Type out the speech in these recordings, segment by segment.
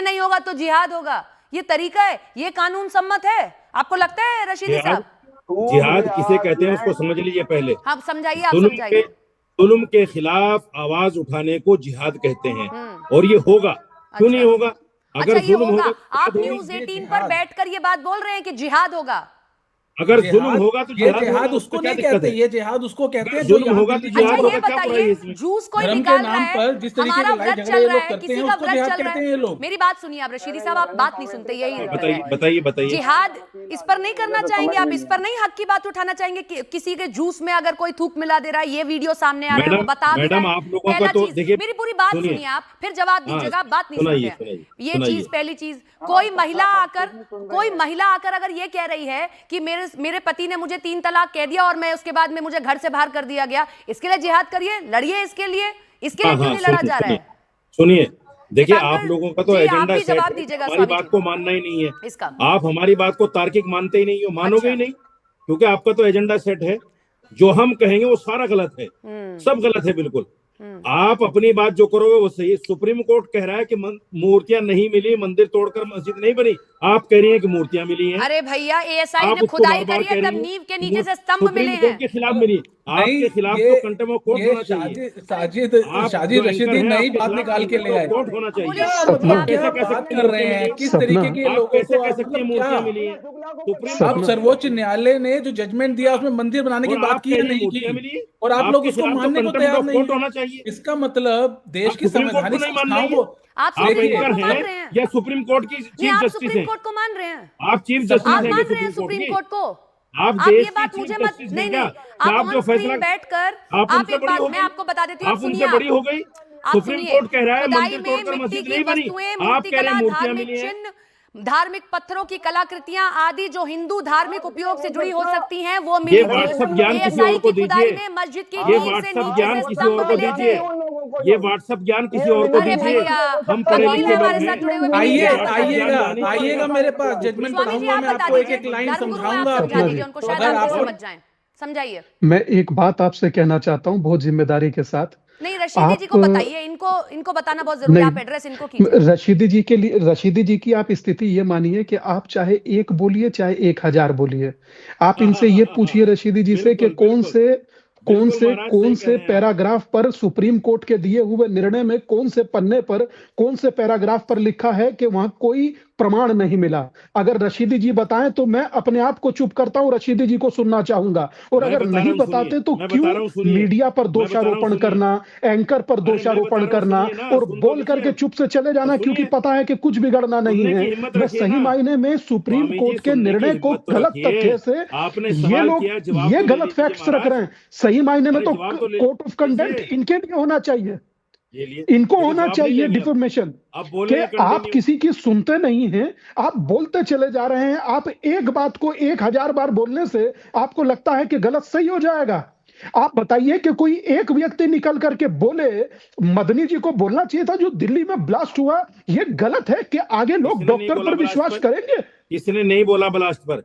ये नहीं होगा तो जिहाद होगा, ये तरीका है, ये कानून सम्मत है? आपको लगता है रशीदी साहब? जिहाद किसे कहते हैं उसको समझ लीजिए पहले। हाँ समझाइए, आप जुल्म के समझाइए। जुल्म के खिलाफ आवाज उठाने को जिहाद कहते हैं, और ये होगा। क्यों नहीं अच्छा होगा? अच्छा, अगर ये जुल्म होगा। होगा तो आप जिहाद होगी। न्यूज 18 पर बैठकर ये बात बोल रहे हैं कि जिहाद होगा? अगर जुल्म जिहाद, होगा तो ये जिहाद होगा, जिहाद उसमें उसको क्या नहीं दिक्कत कहते, है? ये जिहाद उसको कहते अगर हैं जो जुल्म यहाँ होगा तो दिल्ली अच्छा जिहाद में ये होगा, क्या बुराई है बताइए, इसमें? जूस कोई धर्म के निकाल रहा नाम है, पर जिस तरीके हमारा के लड़ाई व्रत झगड़े चल ये रहा लोग है, करते हैं किसी का उसको व्रत जिहाद चल रहा कहते है। हैं ये लोग। मेरी बात सुनिए आप रशीदी साहब, आप बात नहीं सुनते, यही उत्तर बताइए है। बताइए बताइए। जिहाद इस पर नहीं करना चाहेंगे आप? इस पर नहीं हक की बात उठाना चाहेंगे कि किसी के जूस में अगर कोई थूक मिला दे रहा है, ये वीडियो सामने आ रहा है, वो बता भी रहा मैडम है। आप लोगों का पहला तो चीज, देखिए, मेरी पूरी बात सुनिए। सुनिए आप, फिर जवाब हाँ, दीजिएगा, बात नहीं सुनाइए सुनते हैं। सुनाइए ये सुनाइए। चीज, पहली चीज, कोई महिला आकर अगर ये कह रही है कि मेरे पति ने मुझे 3 तलाक कह दिया और मैं उसके बाद में मुझे घर से बाहर कर दिया गया, इसके लिए जिहाद करिए, लड़िए इसके लिए हाँ क्यों हाँ, नहीं लड़ा जा रहा है? सुनिए, देखिए आप दीपांकर लोगों का तो जी, आप एजेंडा भी सेट जवाब है, दीजिएगा हमारी स्वामी बात जी को मानना ही नहीं है। इसका। आप हमारी बात को तार्किक मानते ही नहीं हो, मानोगे ही अच्छा। नहीं, क्योंकि आपका तो एजेंडा सेट है। जो हम कहेंगे वो सारा गलत है, सब गलत है बिल्कुल। आप अपनी बात जो करोगे वो सही है। सुप्रीम कोर्ट कह रहा है कि मूर्तियां नहीं मिली, मंदिर तोड़कर मस्जिद नहीं बनी। आप कह रही हैं कि मूर्तियां मिली हैं। अरे भैया, एएसआई आप ने उसको खुदाई बार बार करी है, कह तब रही नींव के हैं नीचे से स्तंभ मिले सुप्रीम हैं। कोर्ट के खिलाफ मिली। नहीं, आपके खिलाफ ये तो कंटेम्प्ट ऑफ कोर्ट होना चाहिए। साजिद आप साजिद जो रशीदी एंकर हैं, नई आपके बात खिलाफ निकाल के ले आए। कोर्ट होना चाहिए। बोलिए, क्या बोलिए, मतलब आप क्या कैसे कह बात सकते कर हैं रहे मूर्तियां हैं? मिली? किस सपना, तरीके के आप लोगों कैसे को कह आप सकती हैं मतलब क्या? मूर्तियां मिली हैं? सुप्रीम अब कोर्ट सर्वोच्च न्यायालय ने जो जजमेंट दिया उसमें मंदिर बनाने की और बात आप की कह या रही हैं नहीं मूर्तियां की, मिली हैं? और आप लोग आपके उसको खिलाफ तो मानने को कंटेम्प्ट तैयार ऑफ नहीं कोर्ट है। होना चाहिए। इसका मतलब देश आप की सुप्रीम कोर्ट को संवैधानिक नहीं मान संस्थाओं रही को है? आप आप सुप्रीम एंकर कोर्ट को मान हैं रहे हैं? या सुप्रीम कोर्ट की नहीं, चीफ आप जस्टिस सुप्रीम हैं? कोर्ट को मान रहे हैं? आप चीफ सब जस्टिस आप हैं मान क्या रहे हैं सुप्रीम कोर्ट सुप्रीम की? कोर्ट को? आप आप देश ये की बात चीफ मुझे मत, जस्टिस नहीं हैं क्या? नहीं, क्या आप आप ऑन जो फैसला, स्क्रीन बैठकर आप आप उनसे एक बड़ी बात हो मैं गई? आपको बता देती हूँ, आप सुनिए। उनसे बड़ी हो गई? आप सुप्रीम सुनिए, कोर्ट कह रहा है खुदाई मंदिर में तोड़कर मिट्टी मस्जिद की नहीं बनी, वस्तुएं, आप कह रहे मूर्तिकला, हैं मूर्तियां धार्मिक मिली हैं। चिन्ह, धार्मिक पत्थरों की कलाकृतियां आदि जो हिंदू धार्मिक उपयोग से जुड़ी हो सकती हैं, वो ये मिली व्हाट्सएप थी। ज्ञान किसी एएसआई और की को खुदाई दीजिए। में मस्जिद की ये नींव से व्हाट्सएप नीचे ज्ञान से किसी स्तंभ और को मिले दीजिए। थे। ये व्हाट्सएप ज्ञान किसी और को अरे दीजिए। भैया, हम पढ़े वकील लिखे है लोग हमारे हैं, साथ जुड़े हुए, विनीत जी आइए, आप बता दीजिए। आइएगा आइएगा मेरे पास, जजमेंट स्वामी जी पढ़ाऊंगा आप मैं बता आपको, एक दीजिए, एक लाइन धर्मगुरु हैं, आप समझाऊंगा। समझा सपना दीजिए जी, उनको, शायद अगर आप भी आप समझ जाएं। समझाइए। मैं एक बात आपसे कहना चाहता हूं बहुत जिम्मेदारी के साथ। नहीं, रशीदी जी आप को बताइए, इनको इनको बताना बहुत जरूरी है, नहीं, आप एड्रेस इनको कीजिए। रशीदी जी के लिए, रशीदी जी की आप स्थिति ये मानिए कि आप चाहे 1 बोलिए चाहे 1000 बोलिए, आप इनसे ये पूछिए रशीदी जी से कि बिल्कुल बिल्कुल बिल्कुल महाराज, कौन सही से कह रहे हैं आप। पैराग्राफ पर सुप्रीम कोर्ट के दिए हुए निर्णय में कौन से पन्ने पर कौन से पैराग्राफ पर लिखा है कि वहां कोई प्रमाण नहीं मिला। अगर रशीदी जी बताएं तो मैं अपने आप को चुप करता हूं, रशीदी जी को सुनना चाहूंगा। और मैं अगर बता रहा नहीं हूँ, सुनिए, बताते तो मैं क्यों बता रहा हूँ, सुनिए, मीडिया पर मैं बता रहा हूँ, दोषारोपण सुनिए। करना, एंकर पर अरे मैं बता दोषारोपण रहा हूँ, करना सुनिए ना, और सुन तो बोल लीजिए। करके चुप से चले जाना, तो क्योंकि सुनिए, पता है कि कुछ बिगड़ना नहीं सुनने है। की हिम्मत वे रखिए सही ना। मायने में सुप्रीम स्वामी जी, कोर्ट के सुनने की निर्णय को हिम्मत तो गलत रखिए। तथ्य से आपने ये सवाल लोग किया, जवाब ये तो ले गलत लीजिए फैक्ट्स रख महाराज। रहे हैं। सही मायने में अरे तो जवाब तो ले कोर्ट ऑफ कंडेम्प्ट लीजिए, इनके लिए होना चाहिए, ये लिए। इनको ये तो होना जवाब नहीं चाहिए लेंगे डिफॉर्मेशन। अब कि बोलेंगे आप कंटिन्यू। किसी की सुनते नहीं हैं, आप बोलते चले जा रहे हैं। आप एक बात को 1000 बार बोलने से आपको लगता है कि गलत सही हो जाएगा। आप बताइए कि कोई एक व्यक्ति निकल करके बोले, मदनी जी को बोलना चाहिए था जो दिल्ली में ब्लास्ट हुआ ये गलत है, कि आगे लोग किसने नहीं डॉक्टर बोला पर ब्लास्ट विश्वास पर? करेंगे? किसने नहीं बोला ब्लास्ट पर?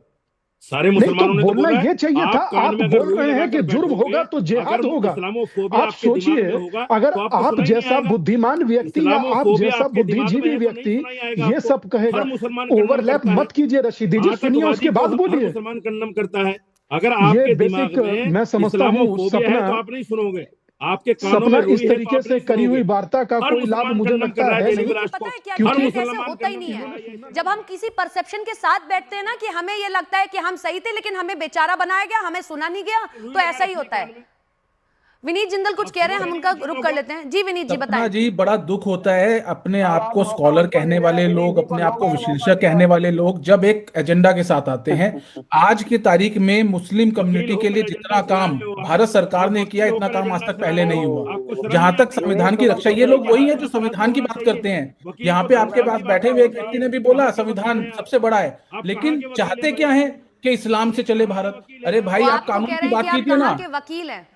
सारे नहीं तो मुसलमानों ने तो बोलना बोला है। ये चाहिए था। आप कान आप में अगर बोल रुई रहे हैं कि लगाकर जुर्म बैठोगे, होगा तो जिहाद अगर होगा। इस्लामोफोबिया आप आपके दिमाग में सोचिए, होगा अगर तो आपको आप सुनाई नहीं जैसा आएगा। बुद्धिमान व्यक्ति या आप इस्लामोफोबिया जैसा आपके दिमाग में बुद्धिजीवी है तो नहीं व्यक्ति सुनाई आएगा ये आपको। सब कहेगा। हर मुसलमान कंडम ओवरलैप करता है। मत कीजिए रशीदी जी, सुनिए आतंकवादी उसके को बाद हर बोलिए। मुसलमान कंडम करता है। अगर ये आपके बेसिक दिमाग में मैं समझता हूँ। इस्लामोफोबिया है तो आप नहीं सुनोगे। आपके कानों में सपना, रुई इस है तो तरीके आप से नहीं करी हुई सुनोगे। वार्ता का हर कोई लाभ मुसलमान मुझे कंडम कर लगता रहा है है दिल्ली नहीं, ब्लास्ट को। पता है क्या, हर कभी मुसलमान ऐसा होता ही नहीं कंडम है। जब हम किसी परसेप्शन के साथ बैठते हैं ना कि हमें ये लगता है कि हम सही थे लेकिन हमें बेचारा बनाया गया, हमें सुना नहीं गया, तो ऐसा ही होता है। विनीत जिंदल कुछ कह रहे हैं, हम उनका रुख कर लेते हैं। जी विनीत जी सपना बताएं। जी, बड़ा दुख होता है अपने आप को स्कॉलर कहने वाले लोग, अपने आप को विशेषज्ञ कहने वाले लोग जब एक एजेंडा के साथ आते हैं। आज की तारीख में मुस्लिम कम्युनिटी के लिए जितना काम भारत सरकार ने किया, इतना काम आज तक पहले नहीं हुआ। जहां तक संविधान की रक्षा, ये लोग वही है जो संविधान की बात करते हैं। यहाँ पे आपके पास बैठे हुए एक व्यक्ति ने भी बोला संविधान सबसे बड़ा है, लेकिन चाहते क्या है कि इस्लाम से चले भारत। अरे भाई, वो आप आपको कानून कह की रहे हैं बात कि आप कीजिए कहाँ ना। के वकील हैं,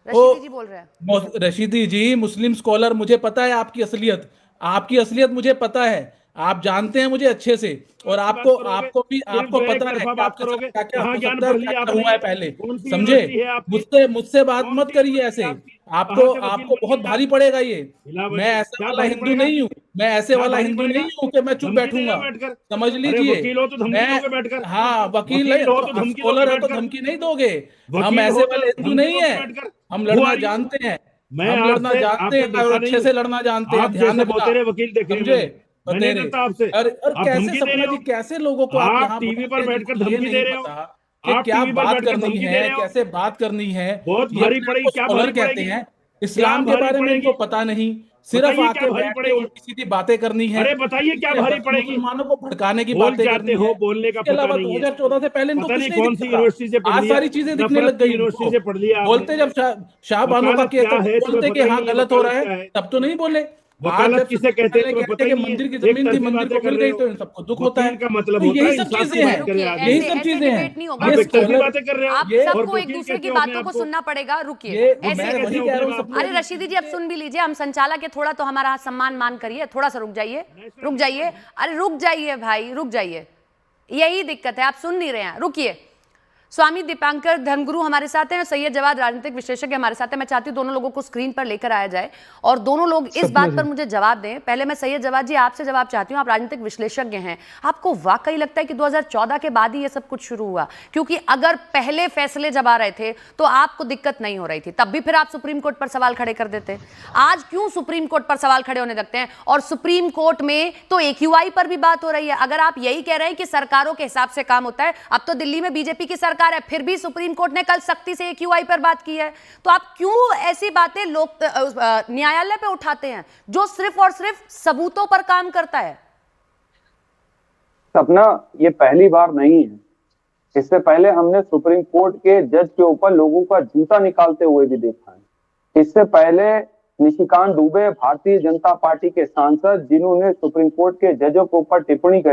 ओ, रशीदी जी बोल रहे हैं। रशीदी जी, मुस्लिम स्कॉलर, मुझे पता है आपकी असलियत, मुझे पता है। आप जानते हैं मुझे अच्छे से, और आपको आपको भी आपको पता है कि आपके साथ क्या क्या हो सकता है, क्या क्या हुआ है पहले, समझे। मुझसे बात मत करिए ऐसे, आपको आपको बहुत भारी पड़ेगा ये। मैं ऐसा वाला हिंदू नहीं हूँ मैं ऐसे क्या वाला भारी हिंदू पड़ेगा? नहीं हूँ कि मैं चुप धमकी देगा बैठूंगा। बैठकर? समझ अरे लीजिए, वकील हो तो धमकी मैं, दोगे बैठकर? हाँ वकील वकील हो तो तो आप धमकी दोगे स्कॉलर हो तो बैठकर? धमकी नहीं दोगे। हम वकील ऐसे हो तो वाले हिंदू धमकी नहीं दोगे है, बैठकर? हम Who लड़ना are you? जानते हैं, मैं हम लड़ना आपसे जानते आपको हैं देखा और नहीं अच्छे हूँ। से लड़ना जानते हैं, आप ध्यान जैसे रखना। बतेरे वकील देखे हैं समझे? मैंने नहीं बतेरे। देखता आपसे। और आप कैसे धमकी दे रहे सपना जी, हो। कैसे लोगों को आप आप यहाँ टीवी बुलाते पर हैं बैठकर जिनको ये धमकी दे नहीं रहे हो। पता कि आप क्या टीवी पर बात बैठकर करनी धमकी दे है, रहे हो। कैसे बात करनी है। बहुत ये भारी अपने आप पड़ेगी। को क्या स्कॉलर भारी कहते पड़ेगी? हैं, क्या इस्लाम के भारी बारे में पड़ेगी? इनको पता नहीं, सिर्फ बताइए क्या आके भारी बैठ के पड़ेगी? उल्टी सीधी बातें करनी है, अरे बताइए क्या भारी पड़ेगी? मुसलमानों को भड़काने की बोल बातें जाते करनी हो, है। बोलने का इसके पता अलावा नहीं है। 2014 से पहले इनको पता कुछ नहीं नहीं कौन सी दिखता था, यूनिवर्सिटी से पढ़ आज लिया। सारी चीजें दिखने नफरत लग की गई यूनिवर्सिटी इनको। से पढ़ लिया आपने। बोलते जब शाहबानो का वकालत केस क्या है, है तुम्हें बोलते कि पता ही हाँ नहीं है। गलत हो रहा वकालत है, क्या है? तब तो नहीं बोले। आज वकालत जब किसे सबसे कहते हैं पहले तुम्हें कहते पता कि ही नहीं मंदिर की है। एक जमीन थी, तरफी मंदिर बातें को कर मिल रहे गई, हो। तो इन सबको दुख होता है। वकील का मतलब तो होता यही है सब इंसाफ चीजें से हैं, बात करे रुकिए, आदमी। यही ऐसे सब ऐसे चीजें हैं। डिबेट नहीं होगा, आप ये एक तरफी रुकिए। स्कॉलर, बातें कर रहे हो आप ये और सबको एक वकील दूसरे कहते की हो अपने बातों आप को को। सुनना पड़ेगा, रुकिए। ये गुस्सा ऐसे मैं कैसे वही हो कह अपने रहा हूँ बात सपना पे? अरे रशीदी जी, अब सुन भी लीजिए, हम संचालक है, थोड़ा तो हमारा सम्मान मान करिए, थोड़ा सा रुक जाइए, रुक जाइए, अरे रुक जाइए भाई, रुक जाइए, यही दिक्कत है, आप सुन नहीं रहे हैं, रुकिए। स्वामी दीपांकर धर्मगुरु हमारे साथ हैं और सैयद जवाद राजनीतिक विशेषज्ञ हमारे साथ हैं। मैं चाहती हूँ दोनों लोगों को स्क्रीन पर लेकर आया जाए और दोनों लोग इस सपना बात पर जी। मुझे जवाब दें। पहले मैं सैयद जवाद जी आपसे जवाब चाहती हूँ, आप राजनीतिक विश्लेषज्ञ हैं, आपको वाकई लगता है कि 2014 के बाद ही ये सब कुछ शुरू हुआ? क्योंकि अगर पहले फैसले जब आ रहे थे तो आपको दिक्कत नहीं हो रही थी, तब भी फिर आप सुप्रीम कोर्ट पर सवाल खड़े कर देते। आज क्यों सुप्रीम कोर्ट पर सवाल खड़े होने लगते हैं? और सुप्रीम कोर्ट में तो AQI पर भी बात हो रही है। अगर आप यही कह रहे हैं कि सरकारों के हिसाब से काम होता है, अब तो दिल्ली में बीजेपी की सरकार है, फिर भी सुप्रीम कोर्ट ने कल सख्ती से AQI पर बात की है, तो आप क्यों ऐसी बातें लोक न्यायालय पे उठाते हैं जो सिर्फ और सिर्फ सबूतों पर काम करता है? सपना, ये पहली बार नहीं है। इससे पहले हमने सुप्रीम कोर्ट के जज के ऊपर लोगों का जूता निकालते हुए भी देखा है। इससे पहले निशिकांत दुबे, भारतीय जनता पार्टी के सांसद, जिन्होंने सुप्रीम कोर्ट के जजों के ऊपर टिप्पणी करी।